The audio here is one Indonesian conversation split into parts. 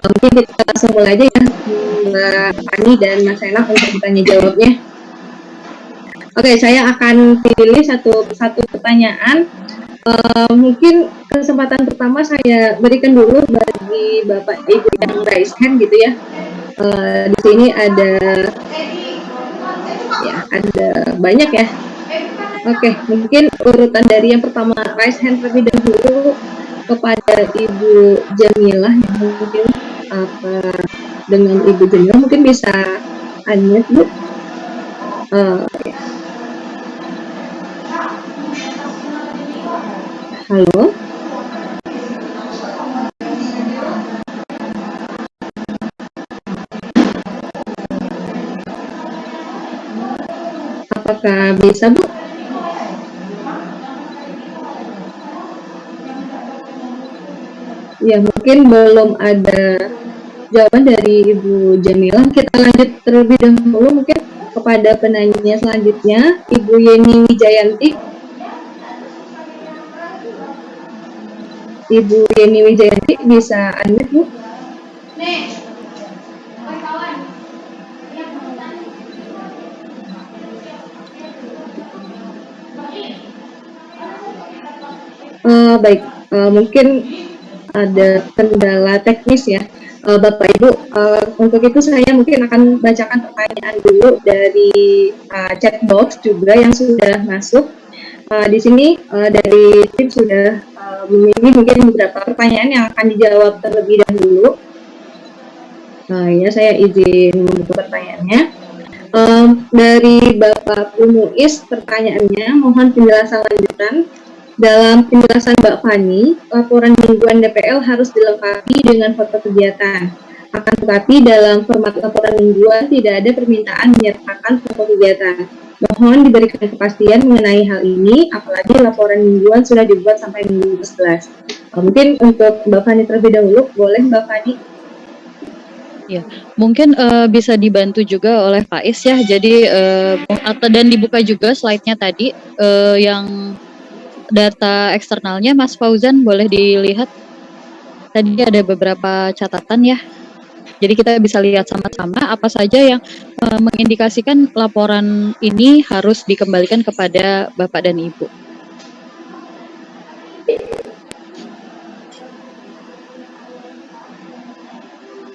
Mungkin kita langsung mulai aja ya, Mbak Fani dan Mas Enak untuk bertanya jawabnya. Oke, saya akan pilih satu pertanyaan. Mungkin kesempatan pertama saya berikan dulu bagi Bapak Ibu yang raise hand gitu ya. Di sini ada banyak ya. Oke, mungkin urutan dari yang pertama raise hand terlebih dahulu kepada Ibu Jamilah yang mungkin dengan Ibu Jamilah mungkin bisa unmute Bu. Halo. Apakah bisa Bu? Ya, mungkin belum ada jawaban dari Ibu Jamilah. Kita lanjut terlebih dahulu mungkin kepada penanya selanjutnya, Ibu Yeni Wijayanti. Ibu Yeni Wijayanti bisa unmute Bu? Baik, mungkin ada kendala teknis ya, Bapak Ibu. Untuk itu saya mungkin akan bacakan pertanyaan dulu dari chat box juga yang sudah masuk. Di sini dari tim sudah memilih mungkin beberapa pertanyaan yang akan dijawab terlebih dahulu. Ya, saya izin membuka pertanyaannya. Dari Bapak Muiz, pertanyaannya mohon penjelasan lanjutan. Dalam penjelasan Mbak Fani, laporan mingguan DPL harus dilengkapi dengan foto kegiatan. Akan tetapi dalam format laporan mingguan tidak ada permintaan menyertakan foto kegiatan. Mohon diberikan kepastian mengenai hal ini, apalagi laporan mingguan sudah dibuat sampai minggu ke-11. Mungkin untuk Mbak Fani terlebih dahulu, boleh Mbak Fani? Ya, mungkin bisa dibantu juga oleh Faiz ya. Jadi dan dibuka juga slide-nya tadi yang data eksternalnya. Mas Fauzan boleh dilihat. Tadi ada beberapa catatan ya. Jadi kita bisa lihat sama-sama apa saja yang mengindikasikan laporan ini harus dikembalikan kepada Bapak dan Ibu.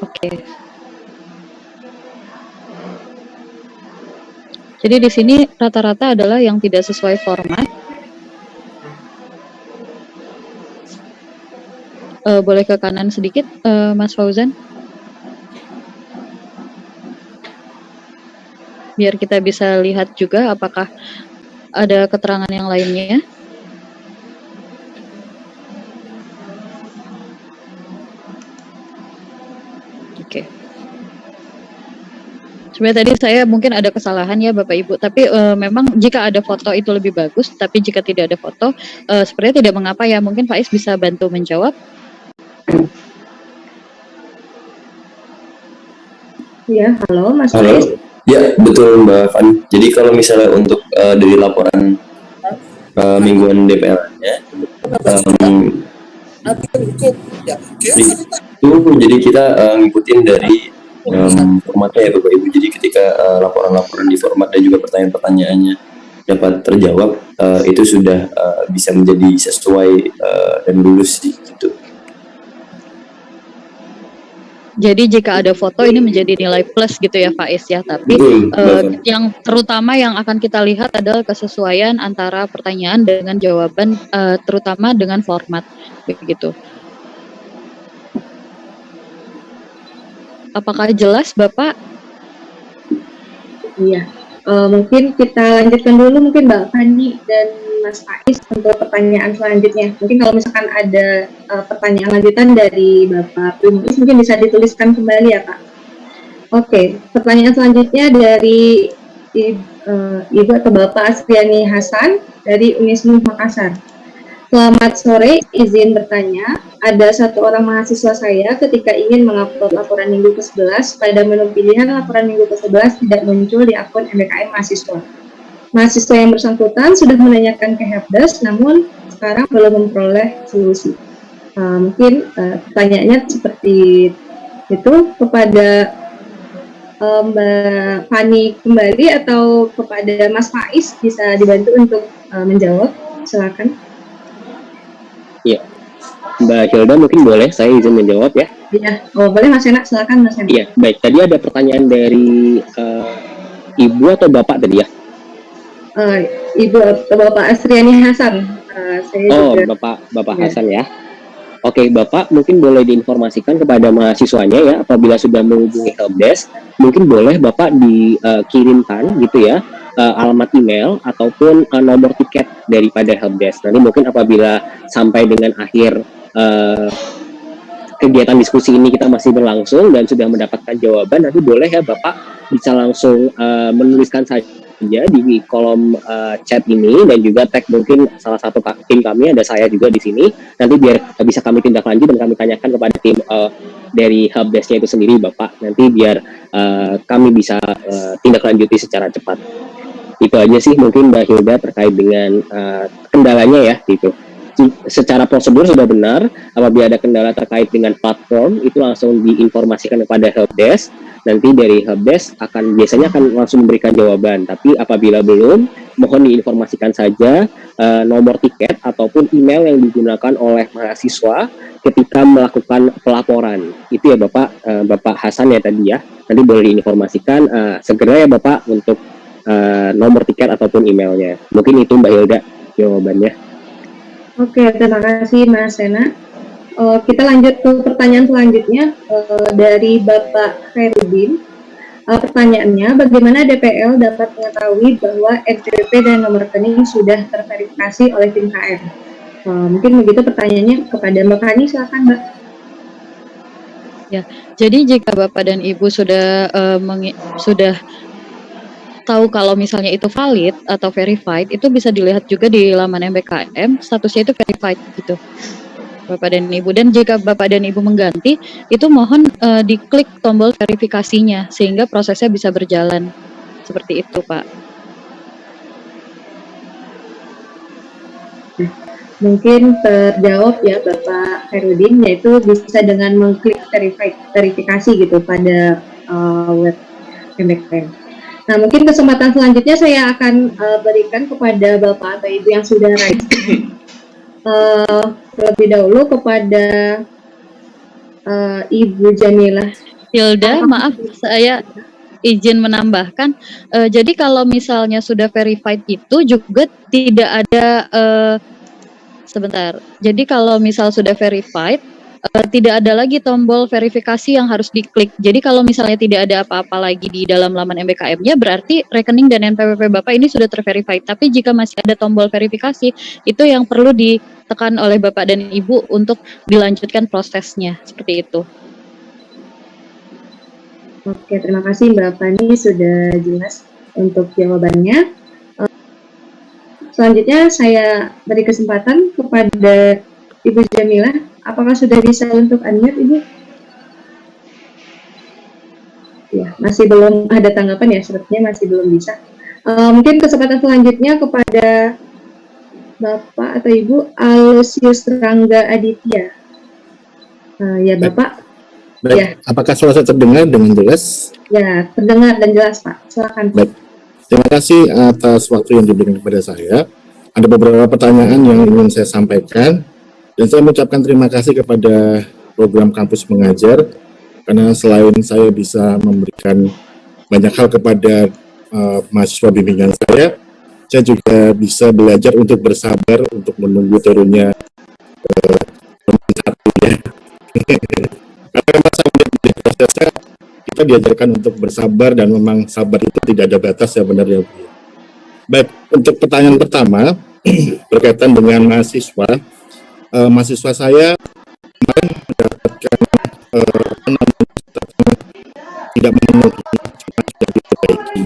Oke. Jadi di sini rata-rata adalah yang tidak sesuai format. Boleh ke kanan sedikit, Mas Fauzan? Biar kita bisa lihat juga apakah ada keterangan yang lainnya. Oke. Sebenarnya tadi saya mungkin ada kesalahan ya Bapak Ibu, tapi memang jika ada foto itu lebih bagus, tapi jika tidak ada foto, sepertinya tidak mengapa ya. Mungkin Faiz bisa bantu menjawab. Ya, halo Mas Faiz. Ya, betul Mbak Fani. Jadi kalau misalnya untuk dari laporan mingguan DPR-nya, jadi kita ngikutin dari formatnya ya Bapak Ibu. Jadi ketika laporan-laporan di format dan juga pertanyaan-pertanyaannya dapat terjawab, itu sudah bisa menjadi sesuai dan lulus sih gitu. Jadi jika ada foto ini menjadi nilai plus gitu ya Faiz ya, tapi yang terutama yang akan kita lihat adalah kesesuaian antara pertanyaan dengan jawaban, terutama dengan format begitu. Apakah jelas Bapak? Iya, mungkin kita lanjutkan dulu mungkin Mbak Fani dan Mas Faiz untuk pertanyaan selanjutnya. Mungkin kalau misalkan ada pertanyaan lanjutan dari Bapak Muiz mungkin bisa dituliskan kembali ya Pak. Oke, pertanyaan selanjutnya dari Ibu atau Bapak Asriani Hasan dari Unismu Makassar. Selamat sore, izin bertanya. Ada satu orang mahasiswa saya ketika ingin mengupload laporan minggu ke-11, pada menu pilihan laporan minggu ke-11 tidak muncul di akun MBKM mahasiswa. Mahasiswa yang bersangkutan sudah menanyakan ke Helpdesk, namun sekarang belum memperoleh solusi. Mungkin pertanyaannya seperti Itu kepada Mbak Fani kembali atau kepada Mas Faiz bisa dibantu untuk menjawab, silakan. Iya, Mbak Hilda mungkin boleh saya izin menjawab ya. Iya, boleh Mas Ena, silakan Mas Ena. Iya, baik. Tadi ada pertanyaan dari Ibu atau Bapak tadi ya? Ibu atau Bapak Asriani Hasan. Bapak Hasan ya. Oke, Bapak mungkin boleh diinformasikan kepada mahasiswanya ya, apabila sudah menghubungi helpdesk, mungkin boleh Bapak dikirimkan gitu ya, alamat email ataupun nomor tiket daripada helpdesk. Nanti mungkin apabila sampai dengan akhir kegiatan diskusi ini kita masih berlangsung dan sudah mendapatkan jawaban, nanti boleh ya Bapak bisa langsung menuliskan saja di kolom chat ini dan juga tag mungkin salah satu tim kami, ada saya juga di sini, nanti biar bisa kami tindak lanjut dan kami tanyakan kepada tim dari helpdesk-nya itu sendiri Bapak, nanti biar kami bisa tindak lanjuti secara cepat. Itu aja sih mungkin Mbak Hilda terkait dengan kendalanya ya gitu. Secara prosedur sudah benar, apabila ada kendala terkait dengan platform itu langsung diinformasikan kepada helpdesk, nanti dari helpdesk biasanya akan langsung memberikan jawaban. Tapi apabila belum, mohon diinformasikan saja nomor tiket ataupun email yang digunakan oleh mahasiswa ketika melakukan pelaporan. Itu ya Bapak Hasan ya tadi ya, nanti boleh diinformasikan segera ya Bapak untuk nomor tiket ataupun emailnya. Mungkin itu Mbak Hilda jawabannya. Oke, terima kasih Mas Sena. Kita lanjut ke pertanyaan selanjutnya dari Bapak Khairuddin. Pertanyaannya, bagaimana DPL dapat mengetahui bahwa NPWP dan nomor rekening sudah terverifikasi oleh tim KM? Mungkin begitu pertanyaannya kepada Mbak Fani, silakan Mbak. Ya, jadi jika Bapak dan Ibu sudah tahu kalau misalnya itu valid atau verified, itu bisa dilihat juga di laman MBKM, statusnya itu verified gitu, Bapak dan Ibu. Dan jika Bapak dan Ibu mengganti, itu mohon diklik tombol verifikasinya, sehingga prosesnya bisa berjalan. Seperti itu, Pak. Mungkin terjawab ya Bapak Herudin, yaitu bisa dengan mengklik verifikasi gitu pada web MBKM. Nah, mungkin kesempatan selanjutnya saya akan berikan kepada Bapak atau Ibu yang sudah raise. Terlebih dahulu kepada Ibu Jamilah Hilda, maaf saya izin menambahkan. Jadi kalau misalnya sudah verified itu juga tidak ada sebentar. Jadi kalau misal sudah verified, tidak ada lagi tombol verifikasi yang harus diklik. Jadi kalau misalnya tidak ada apa-apa lagi di dalam laman MBKM-nya, berarti rekening dan NPWP Bapak ini sudah terverified. Tapi jika masih ada tombol verifikasi, itu yang perlu ditekan oleh Bapak dan Ibu untuk dilanjutkan prosesnya. Seperti itu. Oke, terima kasih Mbak Fani sudah jelas untuk jawabannya. Selanjutnya saya beri kesempatan kepada Ibu Jamilah. Apakah sudah bisa untuk unmute, Ibu? Ya, masih belum ada tanggapan ya, sepertinya masih belum bisa. Mungkin kesempatan selanjutnya kepada Bapak atau Ibu Aloysius Rangga Aditya. Ya, Bapak. Baik, ya. Apakah suara saya terdengar dengan jelas? Ya, terdengar dan jelas, Pak. Silakan. Baik. Terima kasih atas waktu yang diberikan kepada saya. Ada beberapa pertanyaan yang ingin saya sampaikan. Dan saya mengucapkan terima kasih kepada program Kampus Mengajar, karena selain saya bisa memberikan banyak hal kepada mahasiswa bimbingan saya juga bisa belajar untuk bersabar untuk menunggu turunnya satu ya. Karena masa di prosesnya kita diajarkan untuk bersabar dan memang sabar itu tidak ada batas ya, benar ya. Baik, untuk pertanyaan pertama berkaitan dengan mahasiswa. Mahasiswa saya kemarin mendapatkan tidak memenuhi, cuma sudah diperbaiki.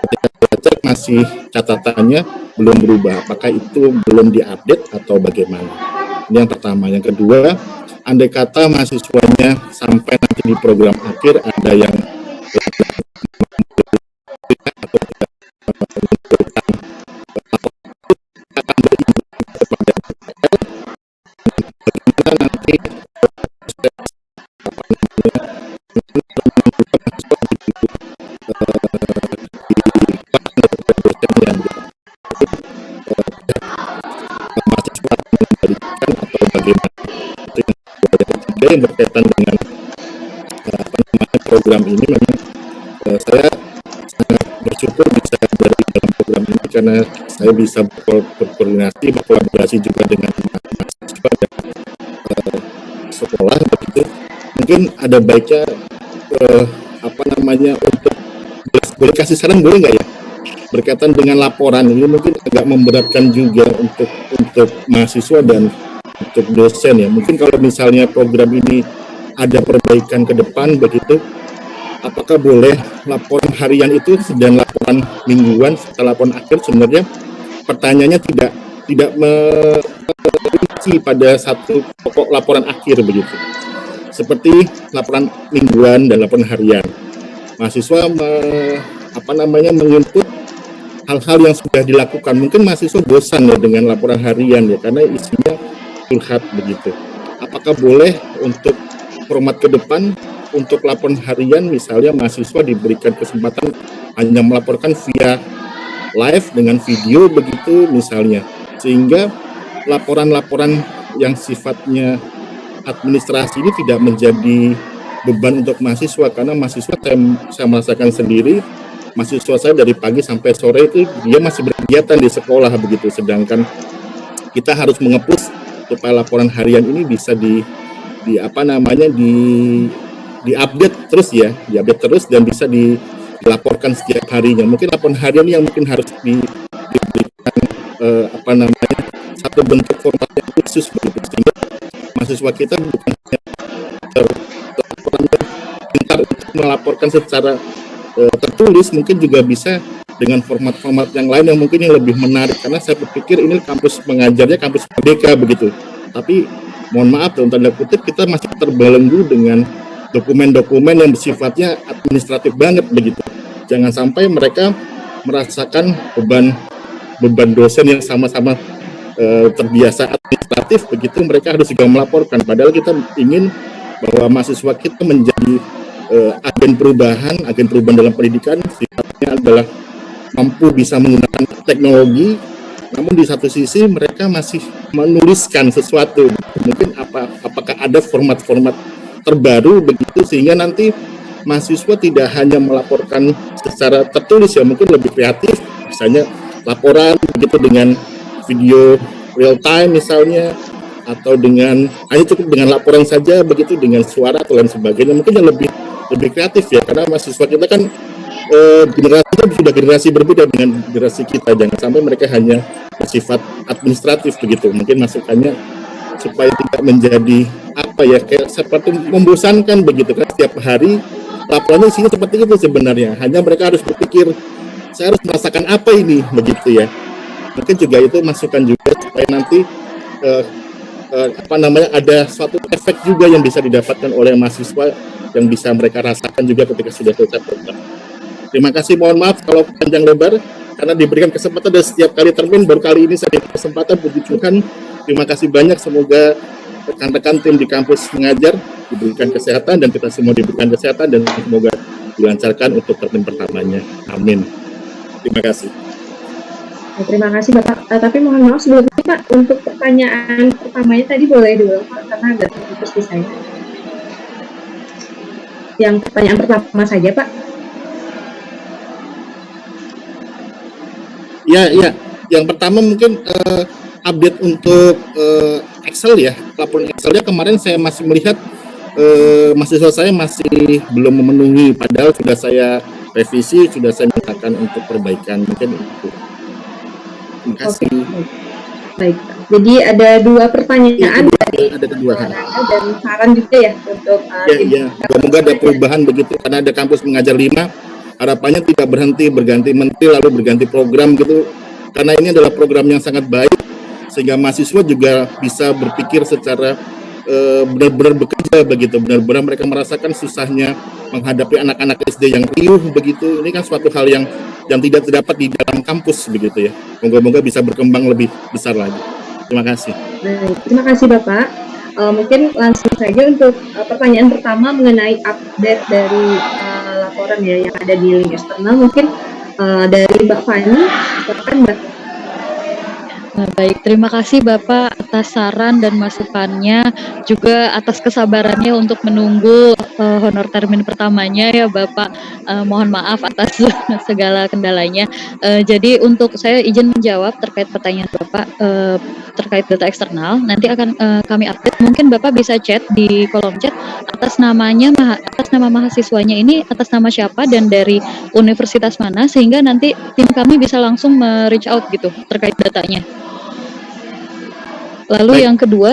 Ketika saya cek masih catatannya belum berubah, apakah itu belum diupdate atau bagaimana? Ini yang pertama. Yang kedua, andai kata mahasiswanya sampai nanti di program akhir ada yang atau tidak mengumpulkan bagaimana nanti mahasiswa memberikan atau bagaimana yang berkaitan dengan program ini. Memang saya sangat bersyukur bisa berada di dalam program ini karena saya bisa berkoordinasi, berkolaborasi juga dengan mahasiswa dan sekolah begitu. Mungkin ada baiknya untuk boleh kasih saran, boleh nggak ya, berkaitan dengan laporan ini mungkin agak memberatkan juga untuk mahasiswa dan untuk dosen ya. Mungkin kalau misalnya program ini ada perbaikan ke depan begitu, apakah boleh laporan harian itu dan laporan mingguan serta laporan akhir sebenarnya pertanyaannya tidak merinci pada satu pokok laporan akhir begitu, seperti laporan mingguan dan laporan harian. Mahasiswa menginput hal-hal yang sudah dilakukan. Mungkin mahasiswa bosan ya dengan laporan harian ya karena isinya curhat begitu. Apakah boleh untuk format ke depan untuk laporan harian misalnya mahasiswa diberikan kesempatan hanya melaporkan via live dengan video begitu misalnya, sehingga laporan-laporan yang sifatnya administrasi ini tidak menjadi beban untuk mahasiswa, karena mahasiswa saya merasakan sendiri, mahasiswa saya dari pagi sampai sore itu dia masih berkegiatan di sekolah begitu, sedangkan kita harus mengepus supaya laporan harian ini bisa diupdate terus ya, diupdate terus dan bisa dilaporkan setiap harinya. Mungkin laporan harian yang mungkin harus diberikan satu bentuk format yang khusus begitu, sehingga mahasiswa kita bukan hanya pintar untuk melaporkan secara tertulis, mungkin juga bisa dengan format-format yang lain yang mungkin yang lebih menarik, karena saya berpikir ini kampus mengajarnya kampus merdeka begitu, tapi mohon maaf dalam tanda kutip kita masih terbelenggu dengan dokumen-dokumen yang bersifatnya administratif banget begitu. Jangan sampai mereka merasakan beban dosen yang sama-sama terbiasa administratif begitu, mereka harus juga melaporkan, padahal kita ingin bahwa mahasiswa kita menjadi agen perubahan dalam pendidikan, sifatnya adalah mampu bisa menggunakan teknologi, namun di satu sisi mereka masih menuliskan sesuatu. Mungkin apakah ada format-format terbaru begitu sehingga nanti mahasiswa tidak hanya melaporkan secara tertulis ya, mungkin lebih kreatif, misalnya laporan begitu dengan video real time misalnya, atau dengan hanya cukup dengan laporan saja begitu dengan suara atau lain sebagainya, mungkin yang lebih kreatif ya, karena mahasiswa kita kan generasinya sudah generasi berbeda dengan generasi kita. Jangan sampai mereka hanya bersifat administratif begitu. Mungkin masukannya supaya tidak menjadi kayak seperti membosankan begitu kan, setiap hari laporannya isinya seperti itu sebenarnya. Hanya mereka harus berpikir, saya harus merasakan apa ini begitu ya. Mungkin juga itu masukan juga supaya nanti ada suatu efek juga yang bisa didapatkan oleh mahasiswa yang bisa mereka rasakan juga ketika sudah selesai program. Terima kasih, mohon maaf kalau panjang lebar karena diberikan kesempatan dan setiap kali termin, baru kali ini saya diberi kesempatan, puji Tuhan. Terima kasih banyak, semoga rekan-rekan tim di kampus mengajar diberikan kesehatan dan kita semua diberikan kesehatan dan semoga dilancarkan untuk termin pertamanya. Amin. Terima kasih. Terima kasih Bapak. Tapi mohon maaf sebelumnya Pak, untuk pertanyaan pertamanya tadi boleh dulu Pak, karena agak terputus di saya. Yang pertanyaan pertama saja Pak. Ya. Yang pertama mungkin update untuk Excel ya. Laporan Excelnya kemarin saya masih melihat mahasiswa saya masih belum memenuhi, padahal sudah saya revisi, sudah saya mintakan untuk perbaikan. Mungkin itu. Terima kasih. Oke, baik. Jadi ada dua pertanyaan ada kedua dan saran juga ya untuk semoga ada perubahan begitu, karena ada kampus mengajar 5. Harapannya tidak berganti menteri lalu berganti program gitu, karena ini adalah program yang sangat baik sehingga mahasiswa juga bisa berpikir secara benar-benar bekerja begitu, benar-benar mereka merasakan susahnya menghadapi anak-anak SD yang riuh begitu. Ini kan suatu hal yang tidak terdapat di dalam kampus begitu ya. Moga-moga bisa berkembang lebih besar lagi. Terima kasih. Baik, terima kasih Bapak. Mungkin langsung saja untuk pertanyaan pertama mengenai update dari laporan ya yang ada di link eksternal. Mungkin dari Mbak Fani, silakan Mbak. Baik, terima kasih Bapak atas saran dan masukannya, juga atas kesabarannya untuk menunggu honor termin pertamanya ya Bapak. Mohon maaf atas segala kendalanya. Jadi untuk saya izin menjawab terkait pertanyaan Bapak terkait data eksternal, nanti akan kami update. Mungkin Bapak bisa chat di kolom chat atas namanya, atas nama mahasiswanya ini, atas nama siapa dan dari universitas mana, sehingga nanti tim kami bisa langsung reach out gitu terkait datanya. Lalu yang kedua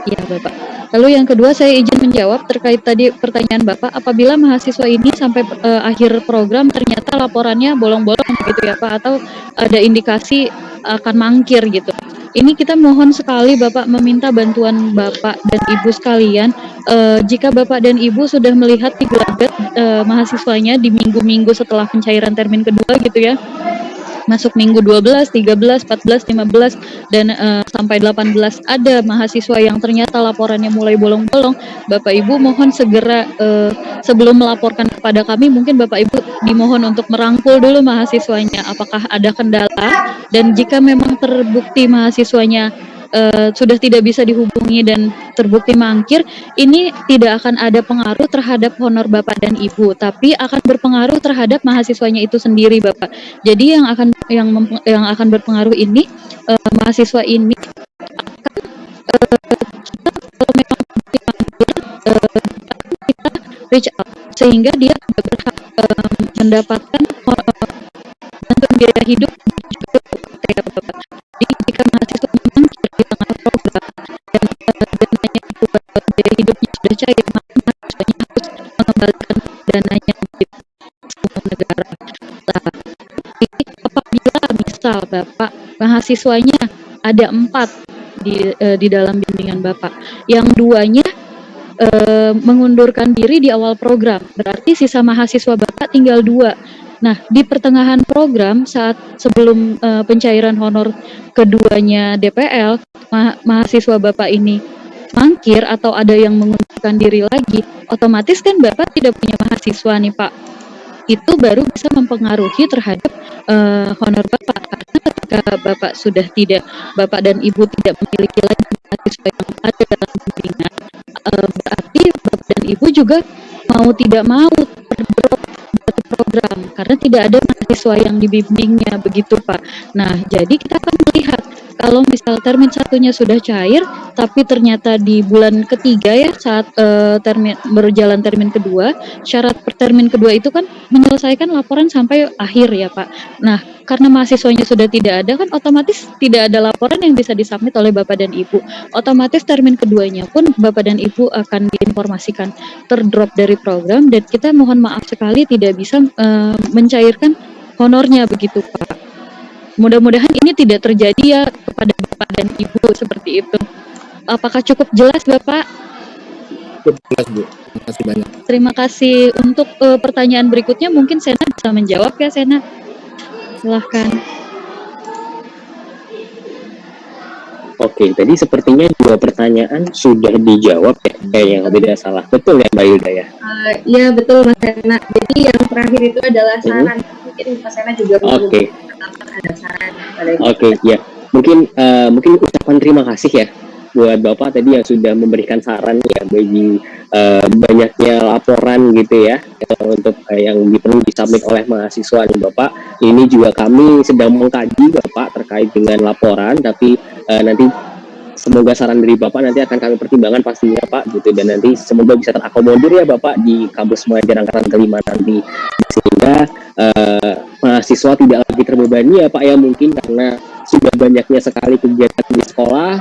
ya Bapak. Lalu yang kedua saya izin menjawab terkait tadi pertanyaan Bapak, apabila mahasiswa ini sampai akhir program ternyata laporannya bolong-bolong gitu ya Pak, atau ada indikasi akan mangkir gitu. Ini kita mohon sekali Bapak meminta bantuan Bapak dan Ibu sekalian, jika Bapak dan Ibu sudah melihat di gelagat mahasiswanya di minggu-minggu setelah pencairan termin kedua gitu ya, masuk minggu 12, 13, 14, 15, dan sampai 18 ada mahasiswa yang ternyata laporannya mulai bolong-bolong. Bapak Ibu mohon segera sebelum melaporkan kepada kami, mungkin Bapak Ibu dimohon untuk merangkul dulu mahasiswanya apakah ada kendala, dan jika memang terbukti mahasiswanya sudah tidak bisa dihubungi dan terbukti mangkir, ini tidak akan ada pengaruh terhadap honor Bapak dan Ibu, tapi akan berpengaruh terhadap mahasiswanya itu sendiri Bapak. Jadi yang akan berpengaruh ini mahasiswa ini kita kalau memang kita reach out sehingga dia berhak mendapatkan bantuan biaya hidup juga ya Bapak. Jadi jika mahasiswa mangkir di tengah program dan dananya biaya hidupnya sudah cair, maka mahasiswanya harus mengembalikan dananya di semua negara. Nah, jadi apabila misal Bapak mahasiswanya ada 4 di dalam bimbingan Bapak, yang 2-nya mengundurkan diri di awal program, berarti sisa mahasiswa Bapak tinggal 2. Nah, di pertengahan program saat sebelum pencairan honor keduanya DPL, mahasiswa Bapak ini mangkir atau ada yang mengundurkan diri lagi, otomatis kan Bapak tidak punya mahasiswa nih Pak. Itu baru bisa mempengaruhi terhadap honor Bapak, karena ketika Bapak dan Ibu tidak memiliki lagi mahasiswa yang ada dalam bimbingan, berarti Bapak dan Ibu juga mau tidak mau terdrop dari program karena tidak ada mahasiswa yang dibimbingnya begitu Pak. Nah, jadi kita akan melihat kalau misal termin 1-nya sudah cair, tapi ternyata di bulan ketiga ya saat berjalan termin kedua, syarat per termin kedua itu kan menyelesaikan laporan sampai akhir ya Pak. Nah, karena mahasiswanya sudah tidak ada kan otomatis tidak ada laporan yang bisa disubmit oleh Bapak dan Ibu. Otomatis termin keduanya pun Bapak dan Ibu akan diinformasikan terdrop dari program, dan kita mohon maaf sekali tidak bisa mencairkan honornya begitu Pak. Mudah-mudahan ini tidak terjadi ya kepada Bapak dan Ibu seperti itu. Apakah cukup jelas Bapak? Cukup jelas Bu, terima kasih banyak. Terima kasih. Untuk pertanyaan berikutnya mungkin Sena bisa menjawab ya Sena. Silahkan. Oke, tadi sepertinya 2 pertanyaan sudah dijawab ya, yang tidak salah. Betul ya Mbak Hilda ya? Iya betul Mas Sena. Jadi yang terakhir itu adalah saran. Mungkin Mas Sena juga ada saran. Oke, ya. Mungkin ucapan terima kasih ya buat Bapak tadi yang sudah memberikan saran ya bagi banyaknya laporan gitu ya untuk yang perlu disubmit oleh mahasiswa nih Bapak. Ini juga kami sedang mengkaji Bapak terkait dengan laporan, tapi nanti semoga saran dari Bapak nanti akan kami pertimbangkan pastinya Pak gitu, dan nanti semoga bisa terakomodir ya Bapak di kampus mengajar angkatan kelima nanti, sehingga mahasiswa tidak lagi terbebani ya Pak ya, mungkin karena sudah banyaknya sekali kegiatan di sekolah,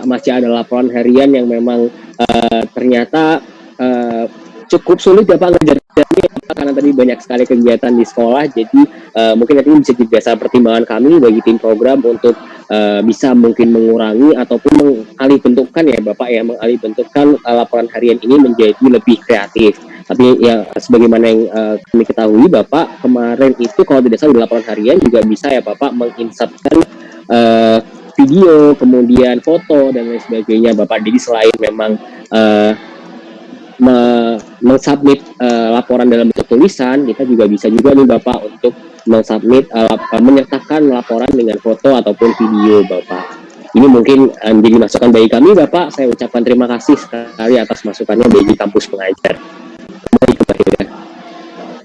masih ada laporan harian yang memang ternyata cukup sulit ya Pak ngejarnya karena tadi banyak sekali kegiatan di sekolah. Jadi mungkin nanti bisa jadi dasar pertimbangan kami bagi tim program untuk bisa mungkin mengurangi ataupun mengalih bentukkan ya Bapak ya, mengalih bentukkan laporan harian ini menjadi lebih kreatif. Tapi ya sebagaimana yang kami ketahui Bapak kemarin itu kalau tidak salah di laporan harian juga bisa ya Bapak menginsapkan video, kemudian foto dan lain sebagainya, Bapak. Jadi selain memang mensubmit laporan dalam bentuk tulisan, kita juga bisa juga nih Bapak untuk mensubmit menyertakan laporan dengan foto ataupun video, Bapak. Ini mungkin menjadi masukan bagi kami, Bapak. Saya ucapkan terima kasih sekali atas masukannya bagi kampus pengajar. Kembali ke Pak Hilda.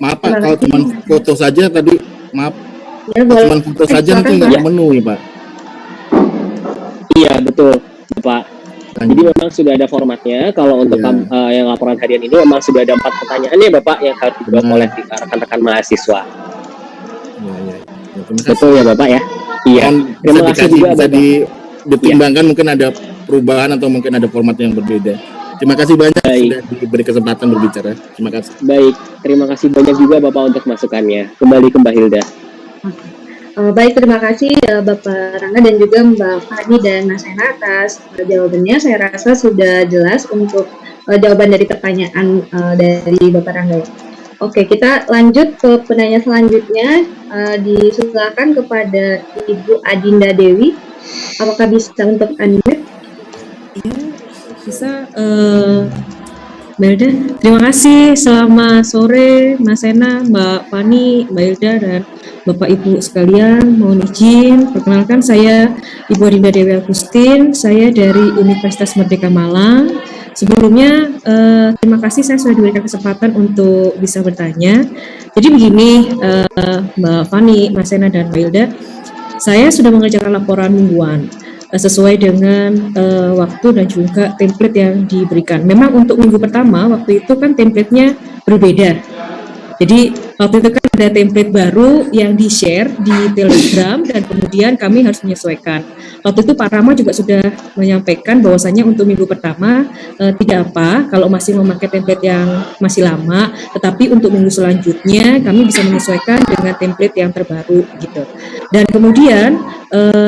Maaf Pak, kalau cuma foto saja tadi, maaf, Ya, boleh. cuma foto saja nanti Silakan, nggak Pak. memenuhi Pak. Iya, betul, Bapak. Jadi memang sudah ada formatnya. Kalau untuk yang laporan harian ini memang sudah ada 4 pertanyaan ya Bapak yang harus dijawab oleh rekan-rekan mahasiswa. Ya, Betul ya Bapak ya. Iya. Terima kasih juga bisa Bapak. ditimbangkan mungkin ada perubahan atau mungkin ada format yang berbeda. Terima kasih banyak sudah diberi kesempatan berbicara. Terima kasih. Baik, terima kasih banyak juga Bapak untuk masukannya. Kembali ke Mbak Hilda. Baik, terima kasih Bapak Rangga dan juga Mbak Fani dan Mas Ena atas jawabannya. Saya rasa sudah jelas untuk jawaban dari pertanyaan dari Bapak Rangga. Oke, kita lanjut ke penanya selanjutnya. Disilakan kepada Ibu Adinda Dewi. Apakah bisa untuk unmute? Iya, bisa. Mbak Hilda, terima kasih. Selamat sore Mas Ena, Mbak Fani, Mbak Hilda, dan Bapak Ibu sekalian. Mohon izin, perkenalkan saya Ibu Adinda Dewi Agustin, saya dari Universitas Merdeka Malang. Sebelumnya, terima kasih saya sudah diberikan kesempatan untuk bisa bertanya. Jadi begini, Mbak Fani, Mas Ena, dan Mbak Hilda, saya sudah mengerjakan laporan mingguan sesuai dengan waktu dan juga template yang diberikan. Memang untuk minggu pertama, waktu itu kan template-nya berbeda. Jadi waktu itu kan ada template baru yang di-share di Telegram dan kemudian kami harus menyesuaikan. Waktu itu Pak Rama juga sudah menyampaikan bahwasanya untuk minggu pertama tidak apa kalau masih memakai template yang masih lama, tetapi untuk minggu selanjutnya kami bisa menyesuaikan dengan template yang terbaru gitu. Dan kemudian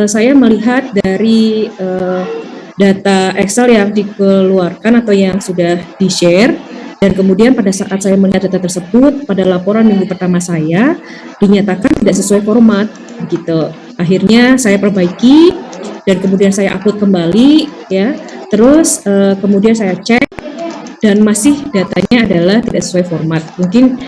saya melihat dari data Excel yang dikeluarkan atau yang sudah di-share. Dan kemudian pada saat saya melihat data tersebut, pada laporan minggu pertama saya dinyatakan tidak sesuai format, gitu. Akhirnya saya perbaiki dan kemudian saya upload kembali, ya. Terus kemudian saya cek dan masih datanya adalah tidak sesuai format. Mungkin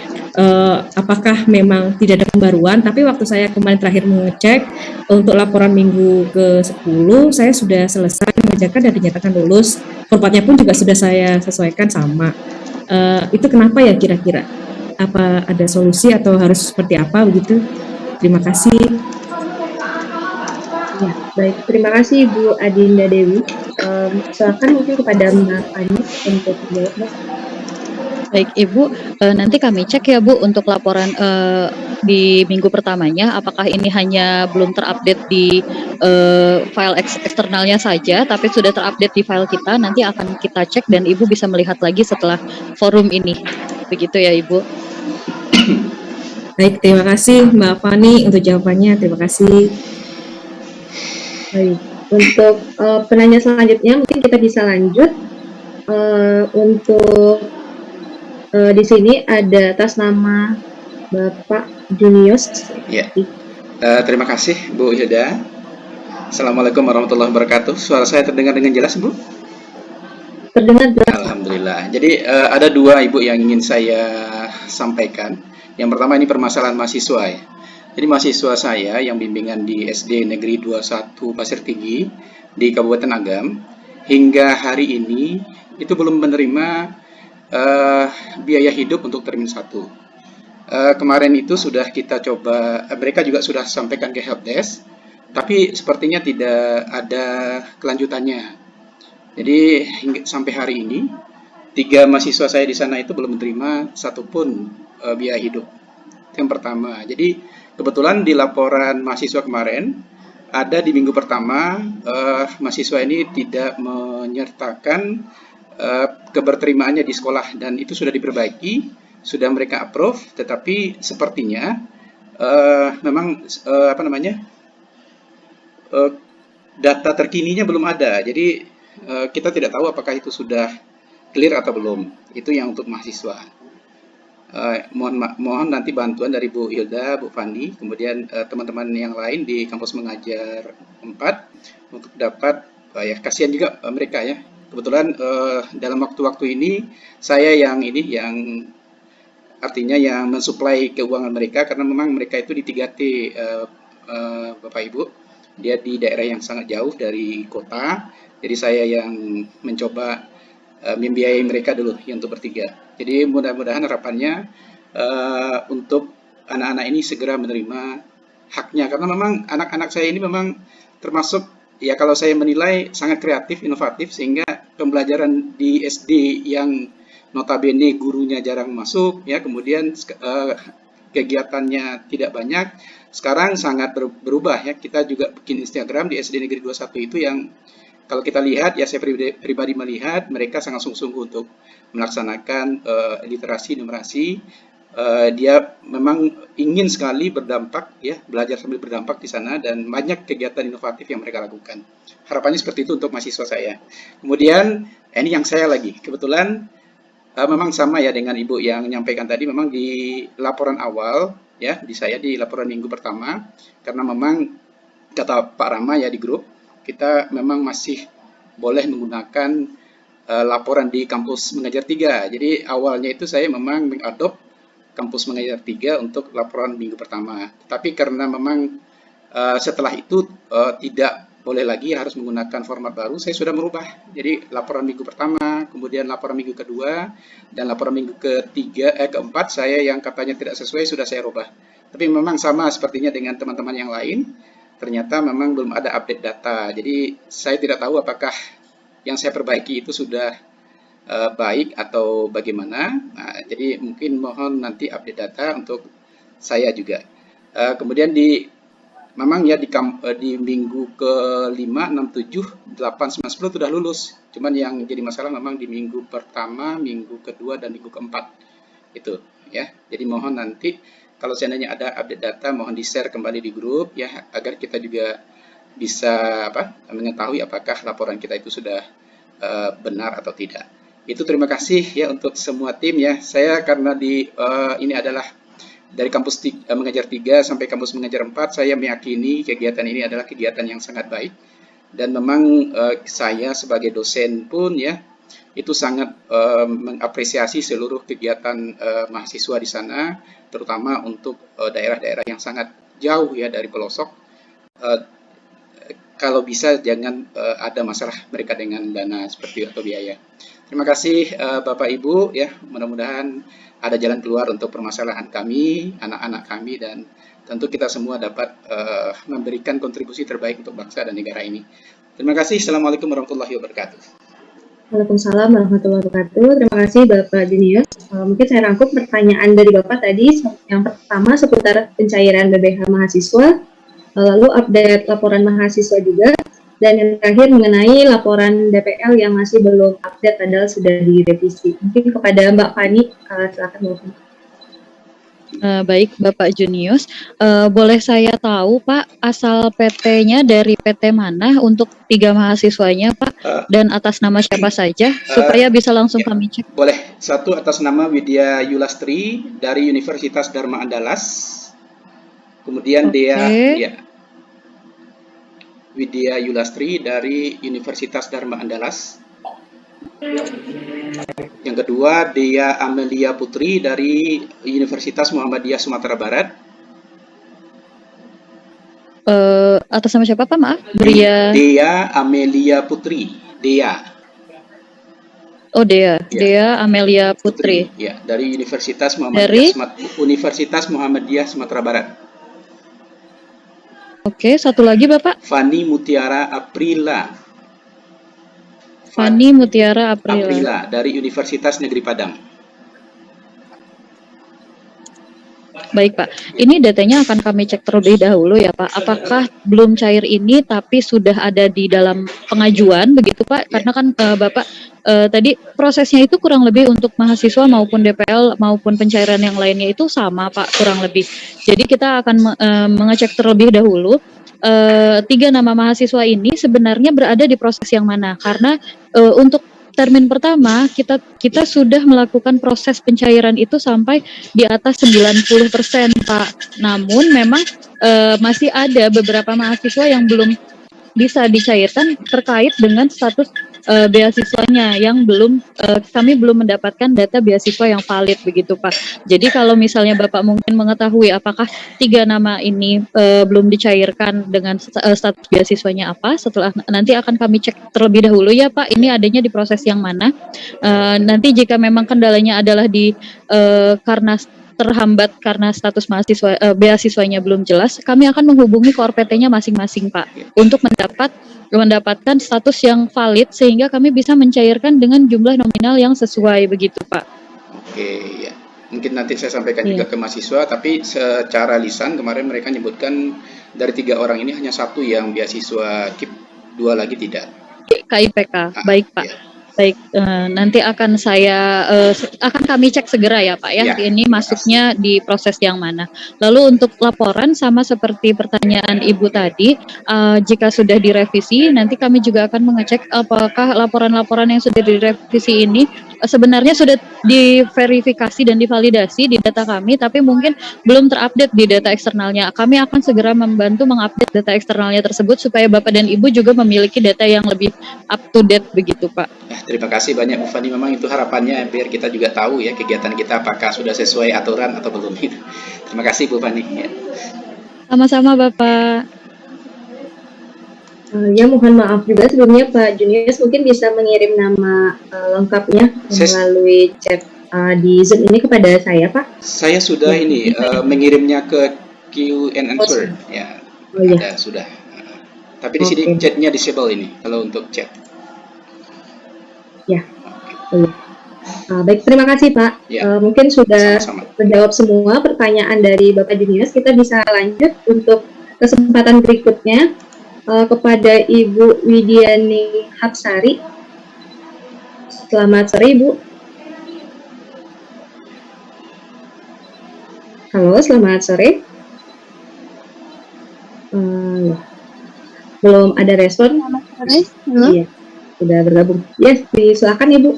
apakah memang tidak ada pembaruan? Tapi waktu saya kemarin terakhir mengecek untuk laporan minggu ke-10, saya sudah selesai mengerjakan dan dinyatakan lulus. Formatnya pun juga sudah saya sesuaikan sama. Itu kenapa ya kira-kira? Apa ada solusi atau harus seperti apa begitu? Terima kasih. Ya, baik, terima kasih Bu Adinda Dewi. Silakan mungkin kepada Mbak Fani untuk menjawab. Baik Ibu, nanti kami cek ya Bu untuk laporan di minggu pertamanya, apakah ini hanya belum terupdate di file eksternalnya saja, tapi sudah terupdate di file kita, nanti akan kita cek dan Ibu bisa melihat lagi setelah forum ini. Begitu ya Ibu. Baik, terima kasih Mbak Fani untuk jawabannya, terima kasih. Baik, untuk penanya selanjutnya mungkin kita bisa lanjut untuk di sini ada atas nama Bapak Junius. Ya, terima kasih Bu Hilda. Assalamualaikum warahmatullahi wabarakatuh. Suara saya terdengar dengan jelas Bu? Terdengar jelas. Alhamdulillah. Jadi ada 2 Ibu yang ingin saya sampaikan. Yang pertama ini permasalahan mahasiswa ya. Jadi mahasiswa saya yang bimbingan di SD Negeri 21 Pasir Tinggi di Kabupaten Agam hingga hari ini itu belum menerima biaya hidup untuk termin 1. Kemarin itu sudah kita coba, mereka juga sudah sampaikan ke helpdesk, tapi sepertinya tidak ada kelanjutannya. Jadi sampai hari ini 3 mahasiswa saya di sana itu belum menerima satupun biaya hidup. Itu yang pertama. Jadi kebetulan di laporan mahasiswa kemarin ada di minggu pertama mahasiswa ini tidak menyertakan keberterimaannya di sekolah dan itu sudah diperbaiki, sudah mereka approve, tetapi sepertinya memang data terkininya belum ada. Jadi kita tidak tahu apakah itu sudah clear atau belum. Itu yang untuk mahasiswa. Mohon nanti bantuan dari Bu Hilda, Bu Fandi, kemudian teman-teman yang lain di kampus mengajar 4 untuk dapat ya kasihan juga mereka ya. Kebetulan dalam waktu-waktu ini saya yang artinya yang mensuplai keuangan mereka, karena memang mereka itu di 3T Bapak Ibu, dia di daerah yang sangat jauh dari kota, jadi saya yang mencoba membiayai mereka dulu yang untuk bertiga. Jadi mudah-mudahan harapannya untuk anak-anak ini segera menerima haknya, karena memang anak-anak saya ini memang termasuk ya kalau saya menilai sangat kreatif, inovatif, sehingga pembelajaran di SD yang notabene gurunya jarang masuk ya, kemudian kegiatannya tidak banyak, sekarang sangat berubah ya. Kita juga bikin Instagram di SD Negeri 21 itu yang kalau kita lihat ya, saya pribadi melihat mereka sangat sungguh-sungguh untuk melaksanakan literasi numerasi. Dia memang ingin sekali berdampak ya, belajar sambil berdampak di sana, dan banyak kegiatan inovatif yang mereka lakukan. Harapannya seperti itu untuk mahasiswa saya. Kemudian ini yang saya lagi kebetulan memang sama ya dengan Ibu yang menyampaikan tadi, memang di laporan awal ya, di saya di laporan minggu pertama, karena memang kata Pak Rama ya di grup, kita memang masih boleh menggunakan laporan di kampus mengajar 3. Jadi awalnya itu saya memang mengadop kampus mengajar 3 untuk laporan minggu pertama. Tapi karena memang setelah itu tidak boleh lagi, harus menggunakan format baru, saya sudah merubah. Jadi laporan minggu pertama, kemudian laporan minggu kedua, dan laporan minggu keempat saya yang katanya tidak sesuai sudah saya rubah. Tapi memang sama sepertinya dengan teman-teman yang lain, ternyata memang belum ada update data. Jadi saya tidak tahu apakah yang saya perbaiki itu sudah baik atau bagaimana. Nah, jadi mungkin mohon nanti update data untuk saya juga. Kemudian memang ya di minggu ke-5, 6, 7, 8, 9, 10 sudah lulus. Cuman yang jadi masalah memang di minggu pertama, minggu kedua, dan minggu keempat. Itu ya. Jadi mohon nanti kalau seandainya ada update data, mohon di-share kembali di grup ya, agar kita juga bisa mengetahui apakah laporan kita itu sudah benar atau tidak. Itu terima kasih ya untuk semua tim ya. Saya karena ini adalah dari kampus mengajar 3 sampai kampus mengajar 4, saya meyakini kegiatan ini adalah kegiatan yang sangat baik, dan memang saya sebagai dosen pun ya itu sangat mengapresiasi seluruh kegiatan mahasiswa di sana, terutama untuk daerah-daerah yang sangat jauh ya dari pelosok. Kalau bisa jangan ada masalah mereka dengan dana seperti atau biaya. Terima kasih Bapak Ibu ya, mudah-mudahan ada jalan keluar untuk permasalahan kami, anak-anak kami, dan tentu kita semua dapat memberikan kontribusi terbaik untuk bangsa dan negara ini. Terima kasih. Assalamualaikum warahmatullahi wabarakatuh. Waalaikumsalam warahmatullahi wabarakatuh. Terima kasih Bapak Junius. Mungkin saya rangkum pertanyaan dari Bapak tadi. Yang pertama seputar pencairan BBH mahasiswa, lalu update laporan mahasiswa juga, dan yang terakhir mengenai laporan DPL yang masih belum update padahal sudah direvisi. Mungkin kepada Mbak Fani, silakan Mbak Fani. Baik Bapak Junius, boleh saya tahu Pak asal PT-nya dari PT mana untuk 3 mahasiswanya Pak, dan atas nama siapa saja supaya bisa langsung kami cek. Boleh. Satu atas nama Widya Yulastri dari Universitas Dharma Andalas. Kemudian dia ya, Widya Yulastri dari Universitas Dharma Andalas. Yang kedua, Dea Amelia Putri dari Universitas Muhammadiyah Sumatera Barat. Atas nama siapa Pak? Maaf. Dea Amelia Putri. Dea. Oh Dea. Ya. Dea Amelia Putri. Ya, dari Universitas Muhammadiyah Sumatera Barat. Oke, satu lagi Bapak. Fani Mutiara Aprila. Fani Mutiara Aprila dari Universitas Negeri Padang. Baik Pak, ini datanya akan kami cek terlebih dahulu ya Pak. Apakah belum cair ini tapi sudah ada di dalam pengajuan begitu Pak? Karena kan Bapak tadi prosesnya itu kurang lebih untuk mahasiswa maupun DPL maupun pencairan yang lainnya itu sama Pak, kurang lebih. Jadi kita akan mengecek terlebih dahulu 3 nama mahasiswa ini sebenarnya berada di proses yang mana, karena untuk termin pertama kita sudah melakukan proses pencairan itu sampai di atas 90% Pak. Namun memang masih ada beberapa mahasiswa yang belum bisa dicairkan terkait dengan status beasiswanya yang kami belum mendapatkan data beasiswa yang valid begitu Pak. Jadi kalau misalnya Bapak mungkin mengetahui apakah 3 nama ini belum dicairkan dengan status beasiswanya apa, setelah nanti akan kami cek terlebih dahulu ya Pak, ini adanya di proses yang mana. Nanti jika memang kendalanya adalah karena terhambat karena status mahasiswa beasiswanya belum jelas, kami akan menghubungi core PT-nya masing-masing Pak untuk mendapatkan status yang valid sehingga kami bisa mencairkan dengan jumlah nominal yang sesuai begitu Pak. Oke, ya. Mungkin nanti saya sampaikan juga ke mahasiswa, tapi secara lisan kemarin mereka nyebutkan dari 3 orang ini hanya 1 yang beasiswa KIP, 2 lagi tidak. KIPK, baik Pak. Ya. Baik, nanti akan kami cek segera ya Pak ya. Ini masuknya di proses yang mana. Lalu untuk laporan sama seperti pertanyaan Ibu tadi, jika sudah direvisi, nanti kami juga akan mengecek apakah laporan-laporan yang sudah direvisi ini sebenarnya sudah diverifikasi dan divalidasi di data kami, tapi mungkin belum terupdate di data eksternalnya. Kami akan segera membantu mengupdate data eksternalnya tersebut supaya Bapak dan Ibu juga memiliki data yang lebih up to date begitu Pak. Terima kasih banyak Bu Fani, memang itu harapannya biar kita juga tahu ya kegiatan kita apakah sudah sesuai aturan atau belum. Terima kasih Bu Fani. Ya. Sama-sama Bapak. Ya mohon maaf juga sebelumnya Pak Junius mungkin bisa mengirim nama lengkapnya melalui chat di Zoom ini kepada saya Pak. Saya sudah mengirimnya ke Q&A ya. Oh, iya. Ada sudah. Tapi di sini chatnya disable ini kalau untuk chat. Ya. Oh, iya. Baik, terima kasih Pak. Ya. Mungkin sudah Sama-sama. menjawab semua pertanyaan dari Bapak Junius. Kita bisa lanjut untuk kesempatan berikutnya. Kepada Ibu Widiani Hapsari. Selamat sore Ibu. Halo, selamat sore. Belum ada respon. Selamat sore. Halo. Iya, sudah bergabung. Yes, silakan Ibu.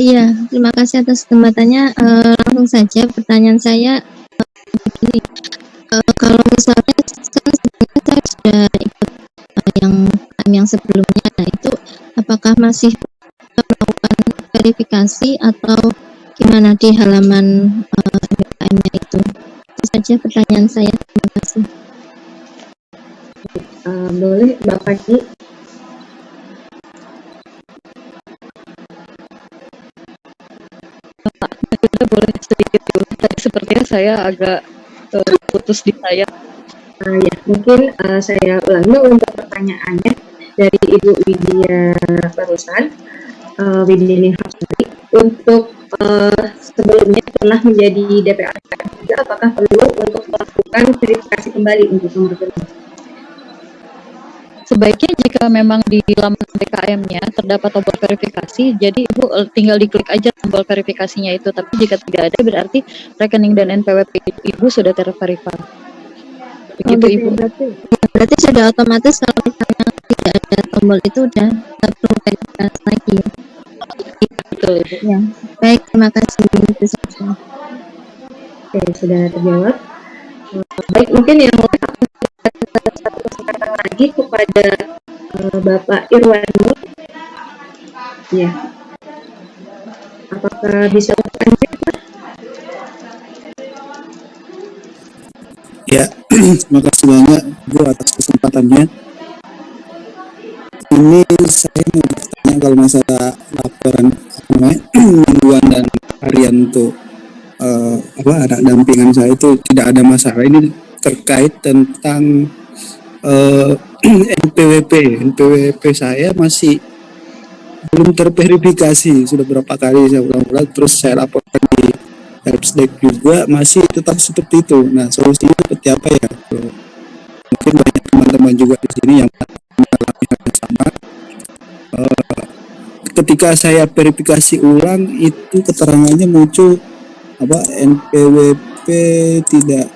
Iya, terima kasih atas kesempatannya. Langsung saja pertanyaan saya begini. Kalau misalnya saya sudah ikut yang sebelumnya, itu apakah masih melakukan verifikasi atau gimana di halaman UKM-nya itu? Itu saja pertanyaan saya. Terima kasih. Boleh Bapak Ki. Pak, boleh sedikit dulu. Tadi sepertinya saya agak putus di saya. Ya, mungkin saya ulangi untuk pertanyaannya dari Ibu Widya barusan, Widiani Hapsari. Untuk sebelumnya pernah menjadi DPA juga, apakah perlu untuk melakukan verifikasi kembali untuk nomor telepon? Sebaiknya jika memang di laman BKM-nya terdapat tombol verifikasi, jadi Ibu tinggal diklik aja tombol verifikasinya itu. Tapi jika tidak ada, berarti rekening dan NPWP Ibu sudah terverifikasi. Begitu Ibu. Berarti sudah otomatis kalau misalnya tidak ada tombol itu udah tak perlu verifikasi lagi. Betul Ibu. Ya, baik, terima kasih. Itu saja. Oke, sudah terjawab. Baik, mungkin yang satu kesempatan lagi kepada Bapak Irwani. Ya. Apakah bisa lanjut? Ya, terima kasih banyak Bu atas kesempatannya. Ini saya mau bertanya kalau masalah laporan mingguan dan harian untuk anak dampingan saya itu tidak ada masalah. Ini terkait tentang NPWP saya masih belum terverifikasi, sudah berapa kali saya ulang-ulang, terus saya laporkan di Helpdesk juga masih tetap seperti itu. Nah, solusinya seperti apa ya? Mungkin banyak teman-teman juga di sini yang mengalami hal yang sama. Ketika saya verifikasi ulang itu keterangannya muncul NPWP tidak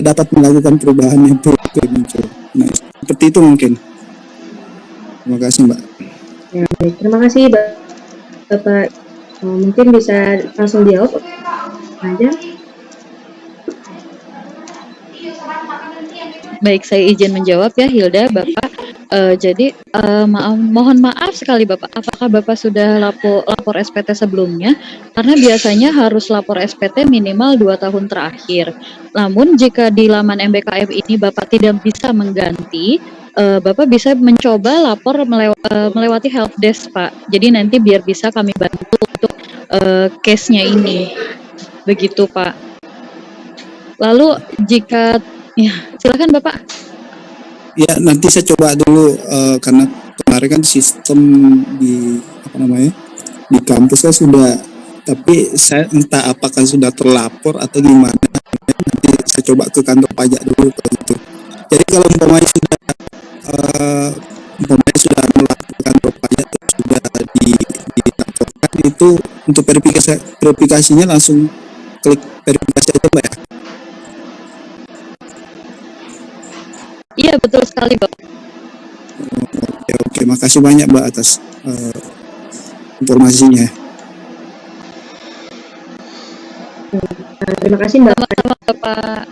dapat melakukan perubahan NPWP muncul. Nah, seperti itu mungkin. Terima kasih Mbak. Ya, baik. Terima kasih Bapak. Mungkin bisa langsung dijawab aja. Baik, saya izin menjawab ya Hilda, Bapak. Mohon maaf sekali Bapak, apakah Bapak sudah lapor SPT sebelumnya? Karena biasanya harus lapor SPT minimal 2 tahun terakhir. Namun jika di laman MBKM ini Bapak tidak bisa mengganti, Bapak bisa mencoba lapor melewati help desk, Pak. Jadi nanti biar bisa kami bantu untuk case-nya ini. Begitu, Pak. Lalu jika ya, silakan Bapak. Ya, nanti saya coba dulu karena kemarin kan sistem di di kampus saya sudah, tapi saya entah apakah sudah terlapor atau gimana. Nanti saya coba ke kantor pajak dulu gitu. Jadi kalau umpamanya sudah melapor kantor pajak terus sudah dilaporkan, itu untuk verifikasinya langsung klik verifikasi aja Mbak ya. Iya, betul sekali, Bapak. Oke, makasih banyak Mbak atas informasinya. Terima kasih Mbak Sama-sama, Bapak.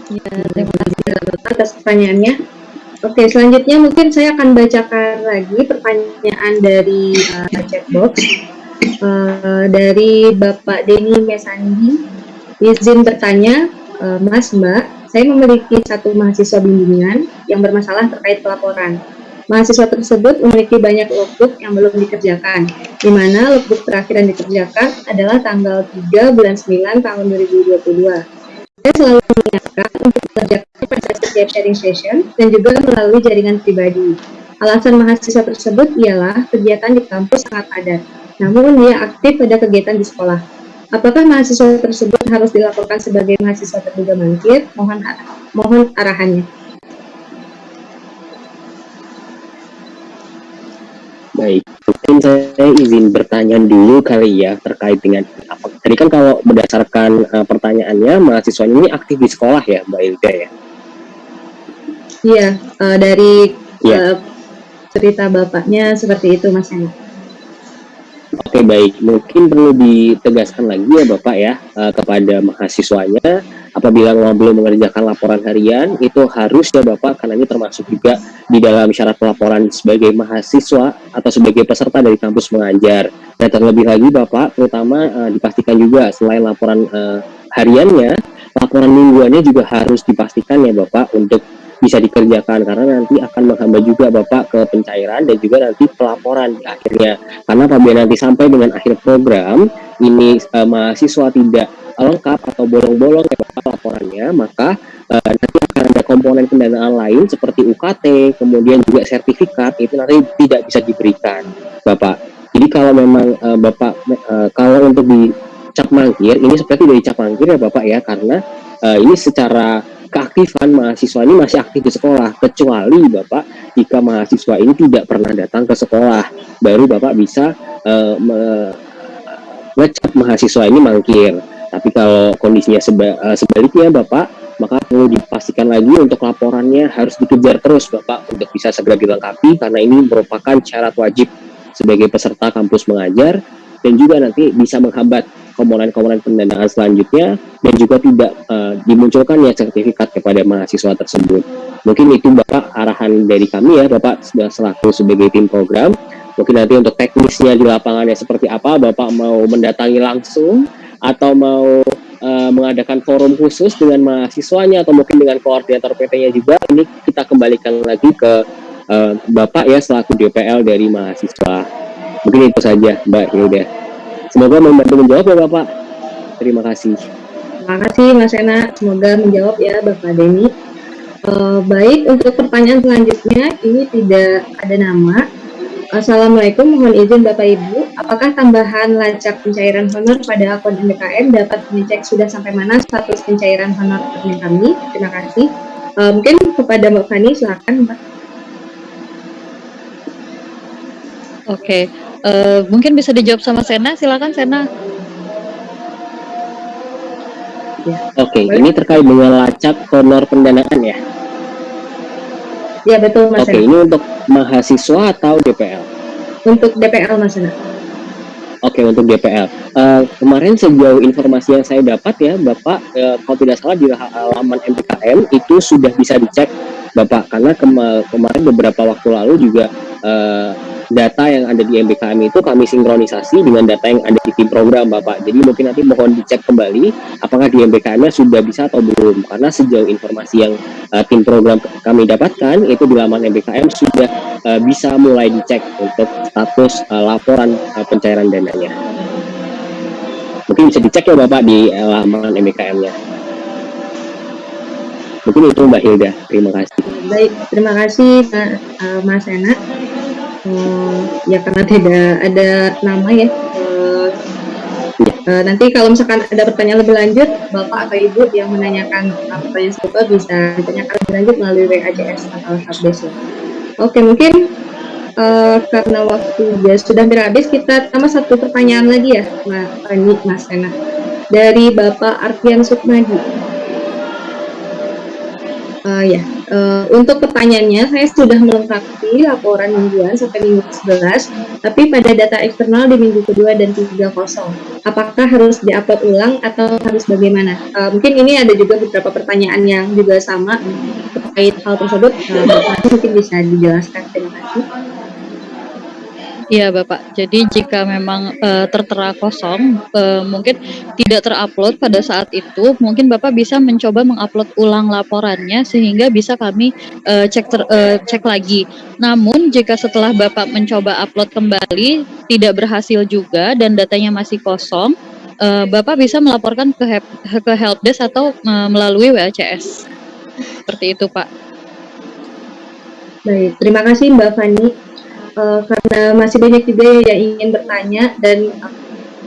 Ya, terima kasih atas pertanyaannya. Oke, selanjutnya mungkin saya akan bacakan lagi pertanyaan dari chat box dari Bapak Denny Mesandi. Izin bertanya, Mas Mbak, saya memiliki satu mahasiswa bimbingan yang bermasalah terkait pelaporan. Mahasiswa tersebut memiliki banyak logbook yang belum dikerjakan, di mana logbook terakhir yang dikerjakan adalah tanggal 3 bulan 9 tahun 2022. Saya selalu mengingatkan untuk mengerjakan pada setiap sharing session dan juga melalui jaringan pribadi. Alasan mahasiswa tersebut ialah kegiatan di kampus sangat padat, namun dia aktif pada kegiatan di sekolah. Apakah mahasiswa tersebut harus dilaporkan sebagai mahasiswa terduga mangkir? Mohon arahannya. Baik, mungkin saya izin bertanya dulu kali ya terkait dengan apa. Tadi kan kalau berdasarkan pertanyaannya, mahasiswa ini aktif di sekolah ya, Mbak Ilda ya? Iya, dari cerita bapaknya seperti itu, Mas Ena. Oke, baik, mungkin perlu ditegaskan lagi ya Bapak ya kepada mahasiswanya, apabila belum mengerjakan laporan harian itu harus ya Bapak, karena ini termasuk juga di dalam syarat pelaporan sebagai mahasiswa atau sebagai peserta dari kampus mengajar. Dan terlebih lagi Bapak, terutama dipastikan juga selain laporan hariannya, laporan mingguannya juga harus dipastikan ya Bapak untuk bisa dikerjakan, karena nanti akan menghambat juga Bapak ke pencairan dan juga nanti pelaporan di akhirnya. Karena apabila nanti sampai dengan akhir program ini mahasiswa tidak lengkap atau bolong-bolong ya Bapak laporannya, maka nanti akan ada komponen pendanaan lain seperti UKT, kemudian juga sertifikat, itu nanti tidak bisa diberikan Bapak. Jadi kalau memang Bapak kalau untuk di cap mangkir, ini seperti dari cap mangkir ya Bapak ya, karena ini secara keaktifan mahasiswa ini masih aktif di sekolah, kecuali Bapak jika mahasiswa ini tidak pernah datang ke sekolah, baru Bapak bisa ngecap mahasiswa ini mangkir. Tapi kalau kondisinya sebaliknya Bapak, maka perlu dipastikan lagi untuk laporannya harus dikejar terus Bapak untuk bisa segera dilengkapi, karena ini merupakan syarat wajib sebagai peserta kampus mengajar, dan juga nanti bisa menghambat komponen-komponen pendanaan selanjutnya, dan juga tidak dimunculkannya sertifikat kepada mahasiswa tersebut. Mungkin itu Bapak arahan dari kami ya Bapak selaku sebagai tim program. Mungkin nanti untuk teknisnya di lapangannya seperti apa, Bapak mau mendatangi langsung atau mau mengadakan forum khusus dengan mahasiswanya atau mungkin dengan koordinator PT-nya juga, ini kita kembalikan lagi ke Bapak ya selaku DPL dari mahasiswa. Mungkin itu saja Mbak Hilda. Semoga membantu menjawab ya Bapak. Terima kasih. Terima kasih Mas Ena, semoga menjawab ya Bapak Denny. Baik, untuk pertanyaan selanjutnya ini tidak ada nama. Assalamualaikum, mohon izin Bapak Ibu, apakah tambahan lacak pencairan honor pada akun MBKM dapat dicek sudah sampai mana status pencairan honor rekening kami? Terima kasih. Mungkin kepada Mbak Fani, silakan Mbak. Oke, mungkin bisa dijawab sama Sena, silakan Sena. Oke, ini terkait dengan lacak honor pendanaan ya? Ya betul Mas Sena. Oke, ini untuk mahasiswa atau DPL? Untuk DPL Mas Sena. Oke, untuk DPL. Kemarin sejauh informasi yang saya dapat ya, Bapak, kalau tidak salah di halaman MBKM itu sudah bisa dicek, Bapak, karena kemarin beberapa waktu lalu juga data yang ada di MBKM itu kami sinkronisasi dengan data yang ada di tim program, Bapak. Jadi mungkin nanti mohon dicek kembali apakah di MBKM-nya sudah bisa atau belum. Karena sejauh informasi yang tim program kami dapatkan itu di laman MBKM sudah bisa mulai dicek untuk status laporan pencairan dananya. Mungkin bisa dicek ya Bapak di laman MBKM-nya. Mungkin itu Mbak Hilda. Terima kasih. Baik, terima kasih Mas Ena. Ya karena tidak ada nama ya. Nanti kalau misalkan ada pertanyaan lebih lanjut, Bapak atau Ibu yang menanyakan pertanyaan serupa bisa ditanyakan lebih lanjut melalui WACS atau Hubdesk. Oke, mungkin karena waktu sudah hampir habis, kita tambah satu pertanyaan lagi ya, Mas Ena. Dari Bapak Arfian Sukmadi. Untuk pertanyaannya, saya sudah melengkapi laporan mingguan sampai minggu 11, tapi pada data eksternal di minggu kedua dan 30. Apakah harus diupload ulang atau harus bagaimana? Mungkin ini ada juga beberapa pertanyaan yang juga sama terkait hal tersebut. Bapak mungkin bisa dijelaskan. Terima kasih. Iya Bapak, jadi jika memang tertera kosong, mungkin tidak terupload pada saat itu, mungkin Bapak bisa mencoba mengupload ulang laporannya sehingga bisa kami cek lagi. Namun jika setelah Bapak mencoba upload kembali tidak berhasil juga dan datanya masih kosong, Bapak bisa melaporkan ke helpdesk atau melalui WACS. Seperti itu Pak. Baik, terima kasih Mbak Fani. Karena masih banyak juga yang ingin bertanya dan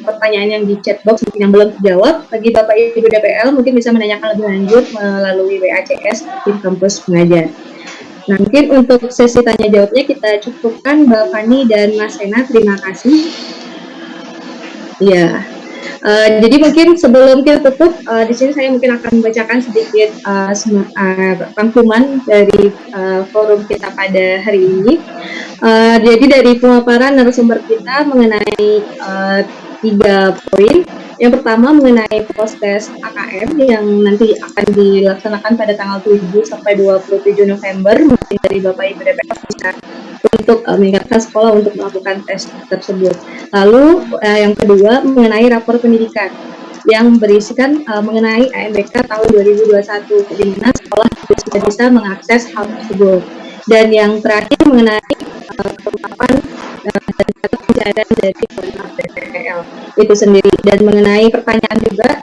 pertanyaan yang di chat box mungkin yang belum terjawab, bagi Bapak Ibu DPL mungkin bisa menanyakan lebih lanjut melalui WACS tim kampus pengajar. Nah, mungkin untuk sesi tanya jawabnya kita cukupkan Mbak Fani dan Mas Ena. Terima kasih. Ya. Jadi mungkin sebelum kita tutup, di sini saya mungkin akan membacakan sedikit rangkuman dari forum kita pada hari ini. Jadi dari pemaparan narasumber kita mengenai 3 poin. Yang pertama mengenai post-test AKM yang nanti akan dilaksanakan pada tanggal 7 sampai 27 November. Mungkin dari Bapak Ibu DPR bisa untuk mengingatkan sekolah untuk melakukan tes tersebut. Lalu yang kedua mengenai rapor pendidikan yang berisikan mengenai AMBK tahun 2021, di mana sekolah sudah bisa mengakses hal tersebut. Dan yang terakhir mengenai pengungkapan dan data pencairan dari koordinat DPL itu sendiri. Dan mengenai pertanyaan juga,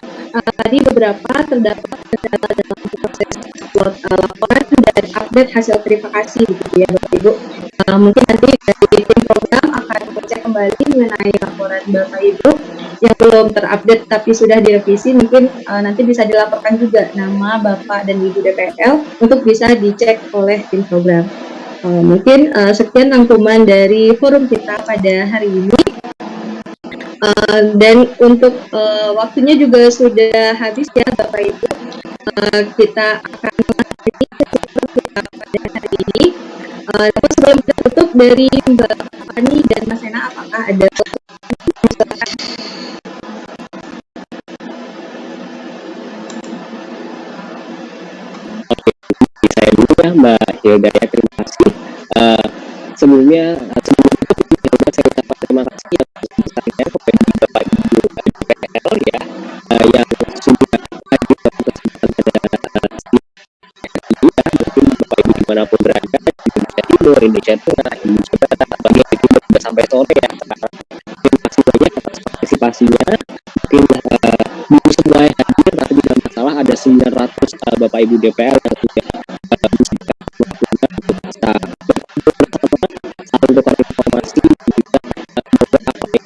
tadi beberapa terdapat kendala dalam proses laporan dan update hasil verifikasi begitu ya Bapak Ibu. Mungkin nanti dari tim program akan mengecek kembali mengenai laporan Bapak Ibu yang belum terupdate tapi sudah direvisi. Mungkin nanti bisa dilaporkan juga nama Bapak dan Ibu DPL untuk bisa dicek oleh tim program. Mungkin sekian rangkuman dari forum kita pada hari ini. Dan untuk waktunya juga sudah habis ya Bapak Ibu. Kita akan mengakhiri forum kita pada hari ini. Tapi sebelum kita tutup, dari Mbak Fani dan Mas Ena, apakah ada Saya dulu ya Mbak Hilda ya, terima kasih. Sebelumnya saya ucapkan terima kasih yang sebesarnya kepada Bapak Ibu DPL ya yang sudah hadir dalam kesempatan pada mungkin Bapak Ibu dimanapun berada di Indonesia Timur, Indonesia Tengah, Indonesia Barat, bagian timur juga sampai sore ya sekarang. Terima kasih banyak atas partisipasinya. Mungkin belum semua yang hadir, tapi tidak masalah, ada 900 Bapak Ibu DPL yang sudah saling tukar informasi juga beberapa yang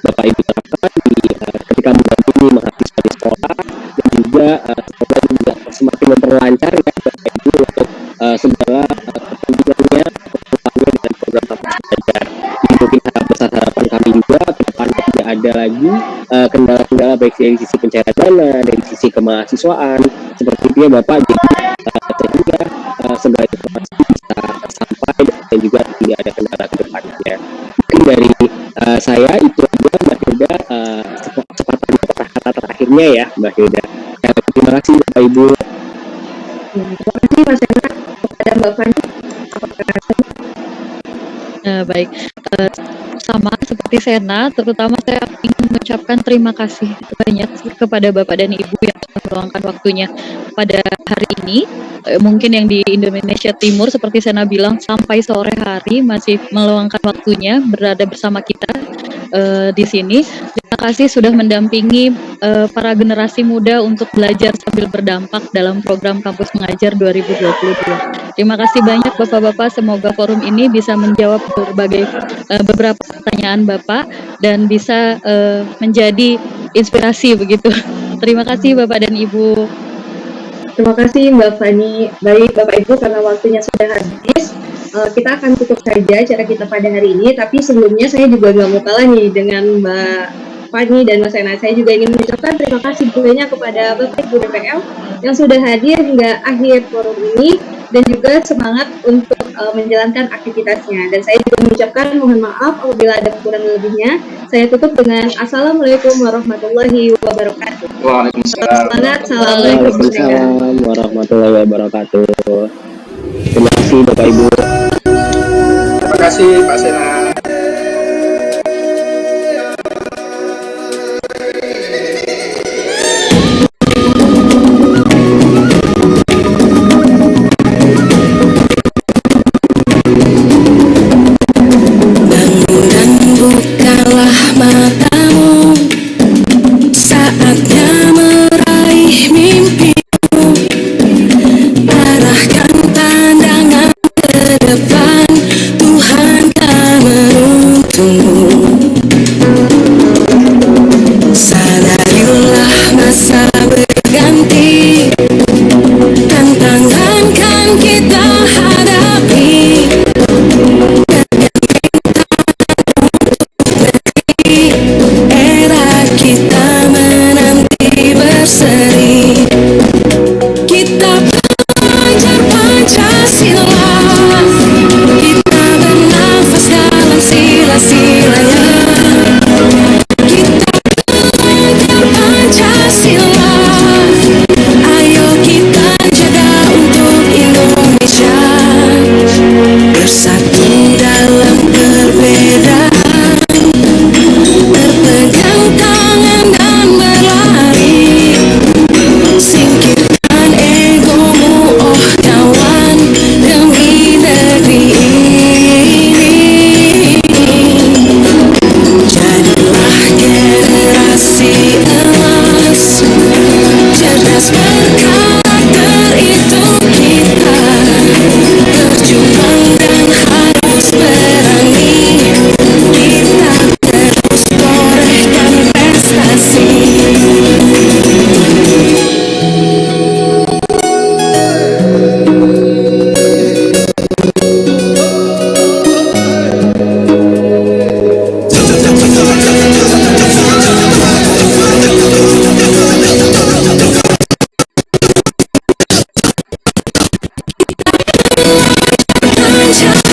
Bapak Ibu terapkan ketika mendampingi mahasiswa di sekolah, dan juga semoga juga semakin memperlancar ya Bapak Ibu untuk segala kepentingannya, keperluannya dengan program kampus belajar. Ini mungkin besar harapan kami juga ke depannya tidak ada lagi kendala-kendala baik dari sisi pencairan dana, dari sisi kemahasiswaan, seperti itu ya Bapak. Jadi sehingga segala informasi bisa sampai dan juga tidak ada kendala ke depannya. Mungkin dari saya itu aja Mbak Hilda, kesempatan kata-kata terakhirnya ya Mbak Hilda. Terima kasih Bapak Ibu. Terima kasih Mas Ena, kepada Mbak Fani. Apakah Baik, sama seperti Sena, terutama saya ingin mengucapkan terima kasih banyak kepada Bapak dan Ibu yang sudah meluangkan waktunya pada hari ini. Mungkin yang di Indonesia Timur seperti Sena bilang sampai sore hari masih meluangkan waktunya berada bersama kita di sini. Terima kasih sudah mendampingi para generasi muda untuk belajar sambil berdampak dalam program Kampus Mengajar 2022. Terima kasih banyak Bapak-Bapak, semoga forum ini bisa menjawab beberapa pertanyaan Bapak dan bisa menjadi inspirasi begitu. Terima kasih Bapak dan Ibu. Terima kasih Mbak Fani. Baik Bapak Ibu, karena waktunya sudah habis, kita akan tutup saja acara kita pada hari ini. Tapi sebelumnya saya juga nggak mau kalah nih dengan Mbak Fani dan Mas Ena. Saya juga ingin mengucapkan terima kasih banyak kepada Bapak Ibu DPL yang sudah hadir hingga akhir forum ini dan juga semangat untuk menjalankan aktivitasnya. Dan saya juga mengucapkan mohon maaf apabila ada kekurangan lebihnya. Saya tutup dengan Assalamualaikum warahmatullahi wabarakatuh. Waalaikumsalam. Semangat, Assalamualaikum Waalaikumsalam warahmatullahi wabarakatuh. Terima kasih Bapak Ibu. Terima kasih Pak Sena. Bukalah matamu, saatnya meraih mimpimu. Arahkan pandangan ke depan, Tuhan tak menuntunmu. Sadarilah masa berganti, tantangan kan kita hadapi. Era kita menanti berseri, kita belajar Pancasila, kita bernafas dalam sila-silanya. Kita belajar Pancasila, ayo kita jaga untuk Indonesia, bersatu dalam perbedaan. Berpegang tangan dan berlari, singkirkan egomu oh kawan, demi negeri ini. Jadilah generasi emas, cerdas berkarakter itu kita. Berjuang dan harus berani, kita terus torehkan prestasi. Pancasila,